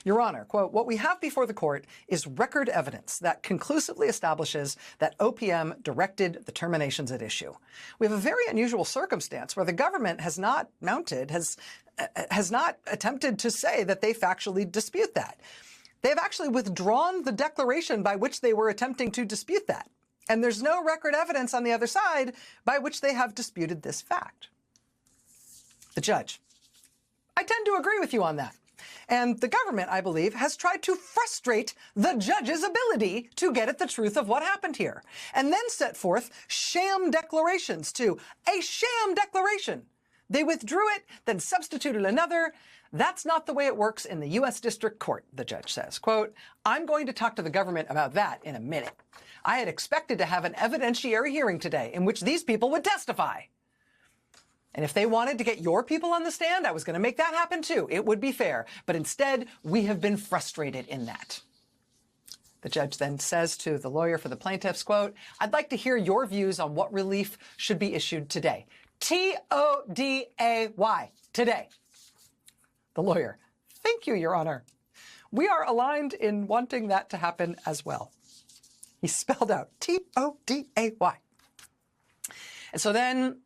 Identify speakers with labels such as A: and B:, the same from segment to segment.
A: Your Honor, quote, what we have before the court is record evidence that conclusively establishes that OPM directed the terminations at issue. We have a very unusual circumstance where the government has not attempted to say that they factually dispute that. They've actually withdrawn the declaration by which they were attempting to dispute that. And there's no record evidence on the other side by which they have disputed this fact. The judge, I tend to agree with you on that. And the government, I believe, has tried to frustrate the judge's ability to get at the truth of what happened here, and then set forth sham declarations to a sham declaration. They withdrew it, then substituted another. That's not the way it works in the U.S. District Court, the judge says. Quote, I'm going to talk to the government about that in a minute. I had expected to have an evidentiary hearing today in which these people would testify. And if they wanted to get your people on the stand, I was going to make that happen too. It would be fair. But instead, we have been frustrated in that. The judge then says to the lawyer for the plaintiffs, quote, I'd like to hear your views on what relief should be issued today. T-O-D-A-Y, today. The lawyer, thank you, Your Honor. We are aligned in wanting that to happen as well. He spelled out T-O-D-A-Y. And so then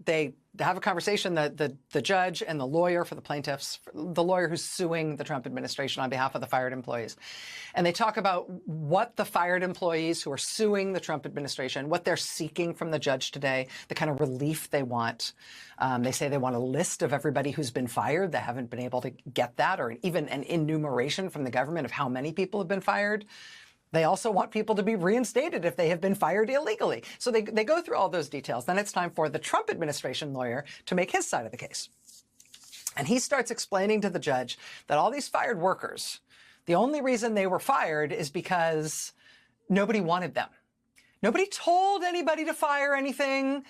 A: they have a conversation, the judge and the lawyer for the plaintiffs, the lawyer who's suing the Trump administration on behalf of the fired employees. And they talk about what the fired employees who are suing the Trump administration, what they're seeking from the judge today, the kind of relief they want. They say they want a list of everybody who's been fired. They haven't been able to get that, or even an enumeration from the government of how many people have been fired. They also want people to be reinstated if they have been fired illegally. So they go through all those details. Then it's time for the Trump administration lawyer to make his side of the case. And he starts explaining to the judge that all these fired workers, the only reason they were fired is because nobody wanted them. Nobody told anybody to fire anything.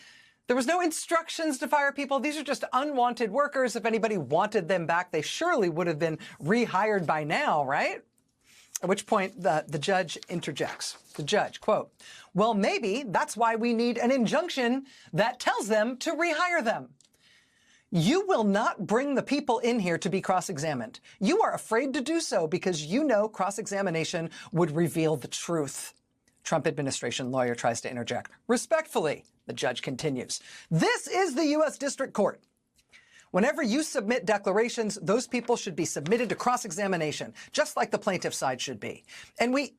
A: There was no instructions to fire people. These are just unwanted workers. If anybody wanted them back, they surely would have been rehired by now, right? At which point the judge interjects. The judge, quote, well, maybe that's why we need an injunction that tells them to rehire them. You will not bring the people in here to be cross-examined. You are afraid to do so because you know cross-examination would reveal the truth. Trump administration lawyer tries to interject. Respectfully, the judge continues. This is the U.S. District Court. Whenever you submit declarations, those people should be submitted to cross-examination, just like the plaintiff side should be. And we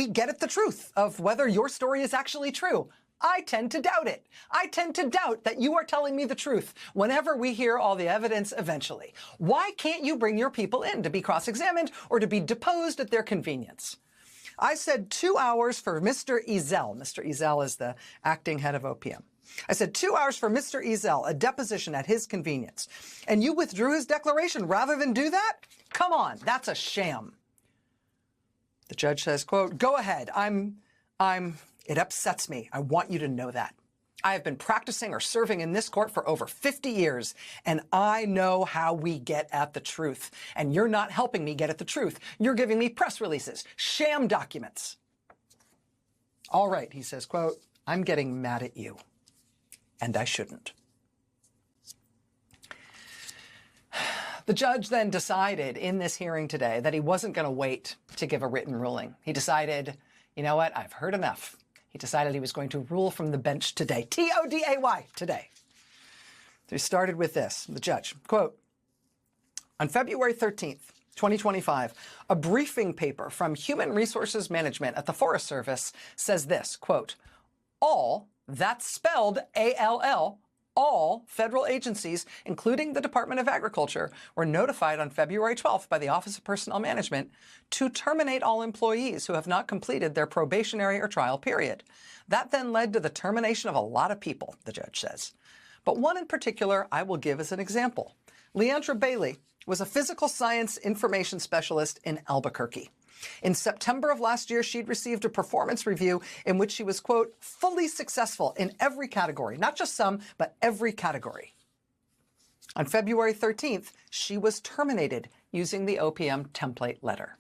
A: get at the truth of whether your story is actually true. I tend to doubt it. I tend to doubt that you are telling me the truth whenever we hear all the evidence eventually. Why can't you bring your people in to be cross-examined or to be deposed at their convenience? I said 2 hours for Mr. Ezell. Mr. Ezell is the acting head of OPM. I said 2 hours for Mr. Ezell, a deposition at his convenience. And you withdrew his declaration rather than do that? Come on, that's a sham. The judge says, quote, go ahead. It upsets me. I want you to know that. I have been practicing or serving in this court for over 50 years, and I know how we get at the truth. And you're not helping me get at the truth. You're giving me press releases, sham documents. All right, he says, quote, I'm getting mad at you. And I shouldn't. The judge then decided in this hearing today that he wasn't going to wait to give a written ruling. He decided, you know what, I've heard enough. He decided he was going to rule from the bench today. T-O-D-A-Y, today. So he started with this, the judge, quote, on February 13th, 2025, a briefing paper from Human Resources Management at the Forest Service says this, quote, all, that's spelled A-L-L, all federal agencies, including the Department of Agriculture, were notified on February 12th by the Office of Personnel Management to terminate all employees who have not completed their probationary or trial period. That then led to the termination of a lot of people, the judge says. But one in particular I will give as an example. Leandra Bailey was a physical science information specialist in Albuquerque. In September of last year, she'd received a performance review in which she was, quote, fully successful in every category, not just some, but every category. On February 13th, she was terminated using the OPM template letter.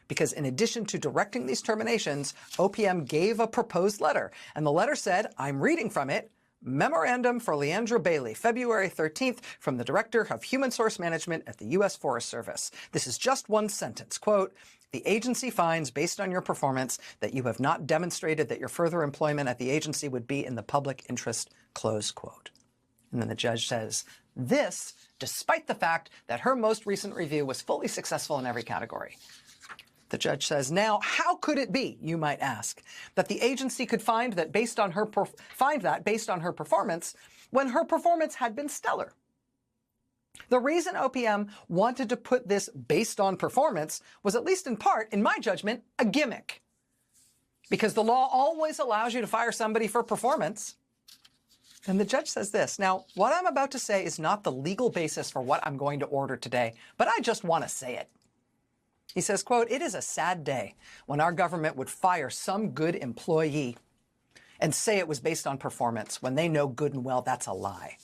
A: Because in addition to directing these terminations, OPM gave a proposed letter. And the letter said, I'm reading from it, Memorandum for Leandra Bailey, February 13th, from the Director of Human Source Management at the U.S. Forest Service. This is just one sentence. Quote, the agency finds, based on your performance, that you have not demonstrated that your further employment at the agency would be in the public interest, close quote. And then the judge says, this, despite the fact that her most recent review was fully successful in every category. The judge says, now, how could it be, you might ask, that the agency could find that based on her performance when her performance had been stellar? The reason OPM wanted to put this based on performance was, at least in part, in my judgment, a gimmick. Because the law always allows you to fire somebody for performance. And the judge says this. Now, what I'm about to say is not the legal basis for what I'm going to order today, but I just want to say it. He says, quote, it is a sad day when our government would fire some good employee and say it was based on performance when they know good and well that's a lie.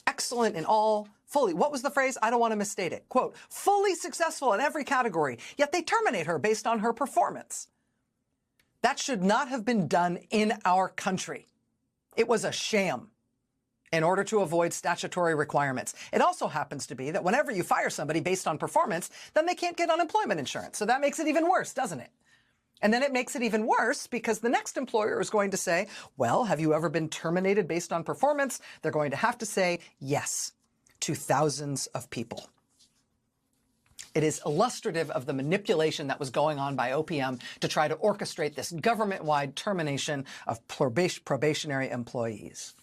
A: Excellent in all, fully, what was the phrase? I don't want to misstate it. Quote, fully successful in every category, yet they terminate her based on her performance. That should not have been done in our country. It was a sham in order to avoid statutory requirements. It also happens to be that whenever you fire somebody based on performance, then they can't get unemployment insurance. So that makes it even worse, doesn't it? And then it makes it even worse because the next employer is going to say, well, have you ever been terminated based on performance? They're going to have to say yes to thousands of people. It is illustrative of the manipulation that was going on by OPM to try to orchestrate this government-wide termination of probationary employees.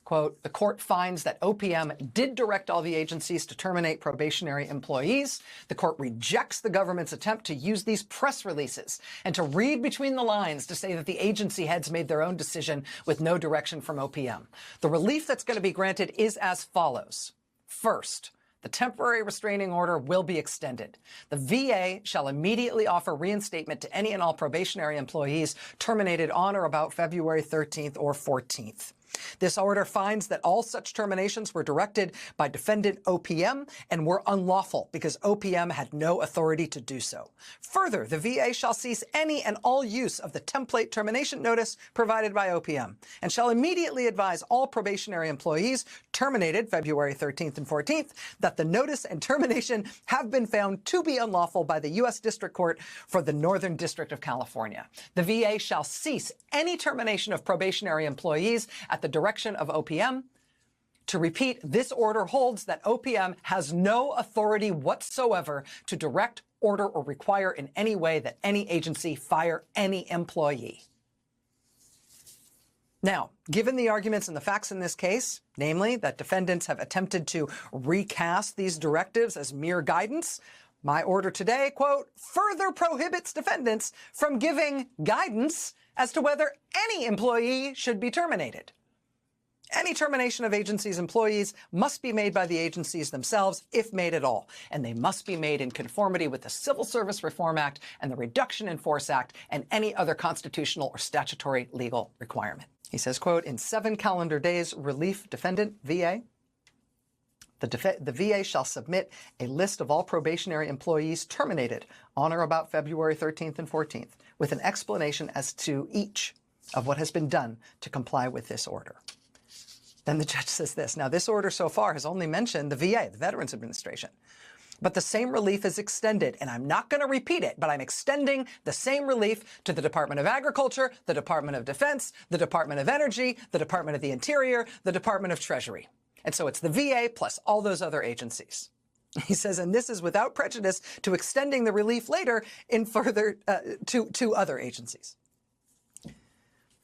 A: Quote, the court finds that OPM did direct all the agencies to terminate probationary employees. The court rejects the government's attempt to use these press releases and to read between the lines to say that the agency heads made their own decision with no direction from OPM. The relief that's going to be granted is as follows. First, the temporary restraining order will be extended. The VA shall immediately offer reinstatement to any and all probationary employees terminated on or about February 13th or 14th. This order finds that all such terminations were directed by defendant OPM and were unlawful because OPM had no authority to do so. Further, the VA shall cease any and all use of the template termination notice provided by OPM and shall immediately advise all probationary employees terminated February 13th and 14th that the notice and termination have been found to be unlawful by the U.S. District Court for the Northern District of California. The VA shall cease any termination of probationary employees at the direction of OPM. To repeat, this order holds that OPM has no authority whatsoever to direct, order, or require in any way that any agency fire any employee. Now, given the arguments and the facts in this case, namely that defendants have attempted to recast these directives as mere guidance, my order today, quote, further prohibits defendants from giving guidance as to whether any employee should be terminated. Any termination of agencies' employees must be made by the agencies themselves, if made at all, and they must be made in conformity with the Civil Service Reform Act and the Reduction in Force Act and any other constitutional or statutory legal requirement. He says, quote, in 7 calendar days, relief defendant, VA, the VA shall submit a list of all probationary employees terminated on or about February 13th and 14th with an explanation as to each of what has been done to comply with this order. Then the judge says this. Now, this order so far has only mentioned the VA, the Veterans Administration. But the same relief is extended, and I'm not going to repeat it, but I'm extending the same relief to the Department of Agriculture, the Department of Defense, the Department of Energy, the Department of the Interior, the Department of Treasury. And so it's the VA plus all those other agencies. He says, and this is without prejudice to extending the relief later in further to other agencies.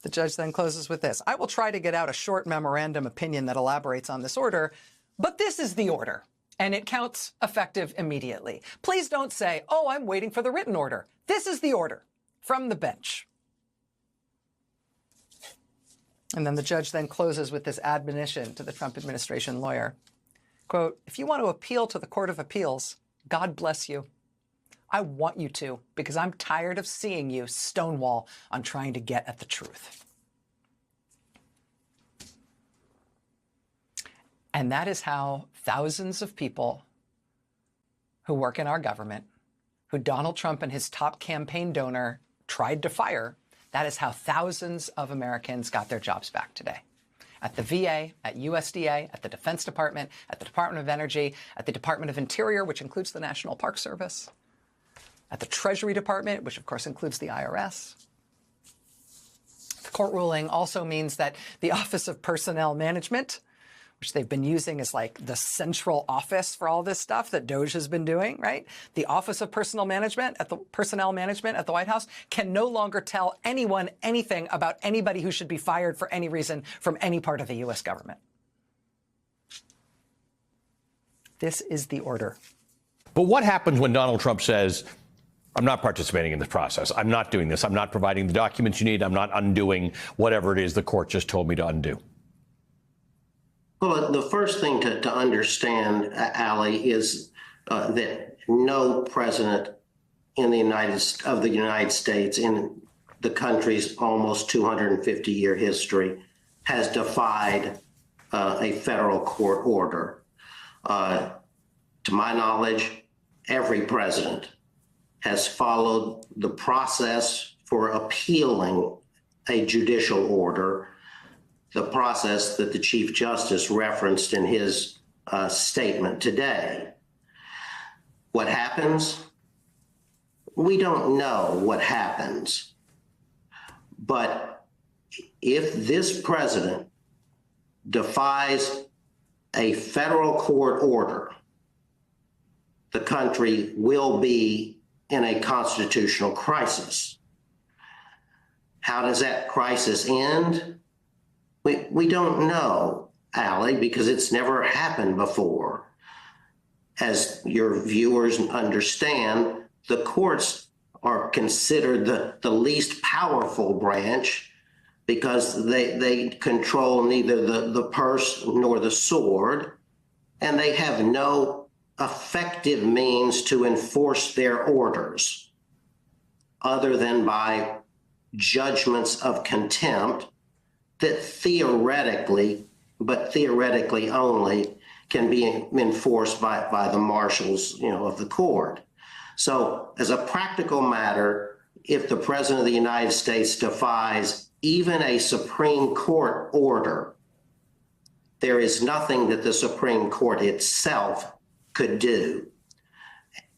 A: The judge then closes with this. I will try to get out a short memorandum opinion that elaborates on this order, but this is the order, and it counts effective immediately. Please don't say, oh, I'm waiting for the written order. This is the order from the bench. And then the judge then closes with this admonition to the Trump administration lawyer. Quote, if you want to appeal to the Court of Appeals, God bless you. I want you to, because I'm tired of seeing you stonewall on trying to get at the truth. And that is how thousands of people who work in our government, who Donald Trump and his top campaign donor tried to fire, that is how thousands of Americans got their jobs back today. at the VA, at USDA, at the Defense Department, at the Department of Energy, at the Department of Interior, which includes the National Park Service, at the Treasury Department, which of course includes the IRS. The court ruling also means that the Office of Personnel Management, which they've been using as like the central office for all this stuff that DOJ has been doing, right? The Office of Personnel Management at the White House can no longer tell anyone anything about anybody who should be fired for any reason from any part of the U.S. government. This is the order.
B: But what happens when Donald Trump says, I'm not participating in this process. I'm not doing this. I'm not providing the documents you need. I'm not undoing whatever it is the court just told me to undo?
C: Well, the first thing to understand, Ali, is that no president in the United States, in the country's almost 250-year history, has defied a federal court order. To my knowledge, every president has followed the process for appealing a judicial order, the process that the Chief Justice referenced in his statement today. What happens? We don't know what happens. But if this president defies a federal court order, the country will be in a constitutional crisis. How does that crisis end? We don't know, Ali, because it's never happened before. As your viewers understand, the courts are considered the least powerful branch because they control neither the purse nor the sword, and they have no effective means to enforce their orders other than by judgments of contempt that theoretically, but theoretically only, can be enforced by the marshals, of the court. So as a practical matter, if the President of the United States defies even a Supreme Court order, there is nothing that the Supreme Court itself could do.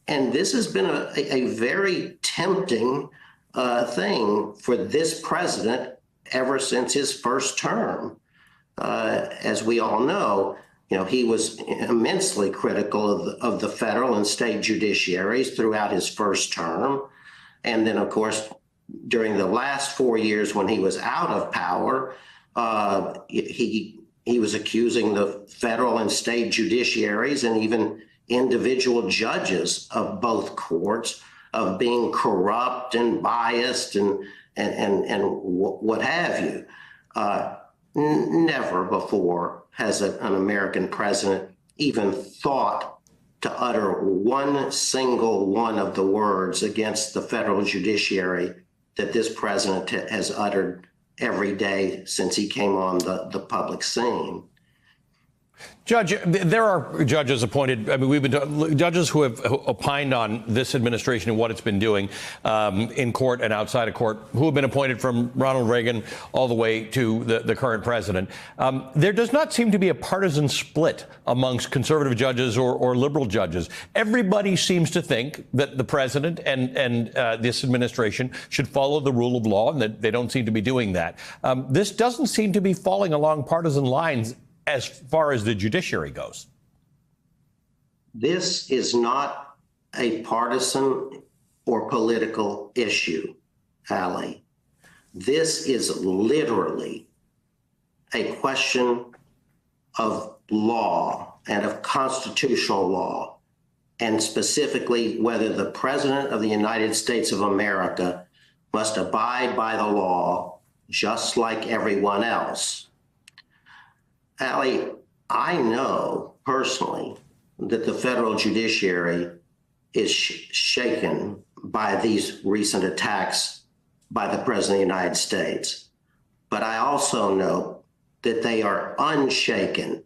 C: And this has been a very tempting thing for this president ever since his first term. As we all know, he was immensely critical of the federal and state judiciaries throughout his first term. And then, of course, during the last 4 years when he was out of power, he was accusing the federal and state judiciaries and even individual judges of both courts of being corrupt and biased and what have you. Never before has an American president even thought to utter one single one of the words against the federal judiciary that this president has uttered every day since he came on the public scene.
B: Judge, there are judges appointed. I mean, we've been judges who have opined on this administration and what it's been doing in court and outside of court, who have been appointed from Ronald Reagan all the way to the current president. There does not seem to be a partisan split amongst conservative judges or liberal judges. Everybody seems to think that the president and this administration should follow the rule of law, and that they don't seem to be doing that. This doesn't seem to be falling along partisan lines as far as the judiciary goes.
C: This is not a partisan or political issue, Ali. This is literally a question of law and of constitutional law, and specifically whether the President of the United States of America must abide by the law just like everyone else. Ali, I know personally that the federal judiciary is shaken by these recent attacks by the President of the United States. But I also know that they are unshaken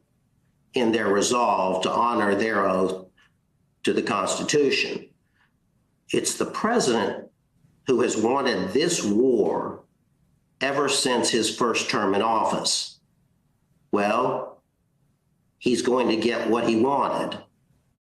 C: in their resolve to honor their oath to the Constitution. It's the president who has wanted this war ever since his first term in office. Well, he's going to get what he wanted.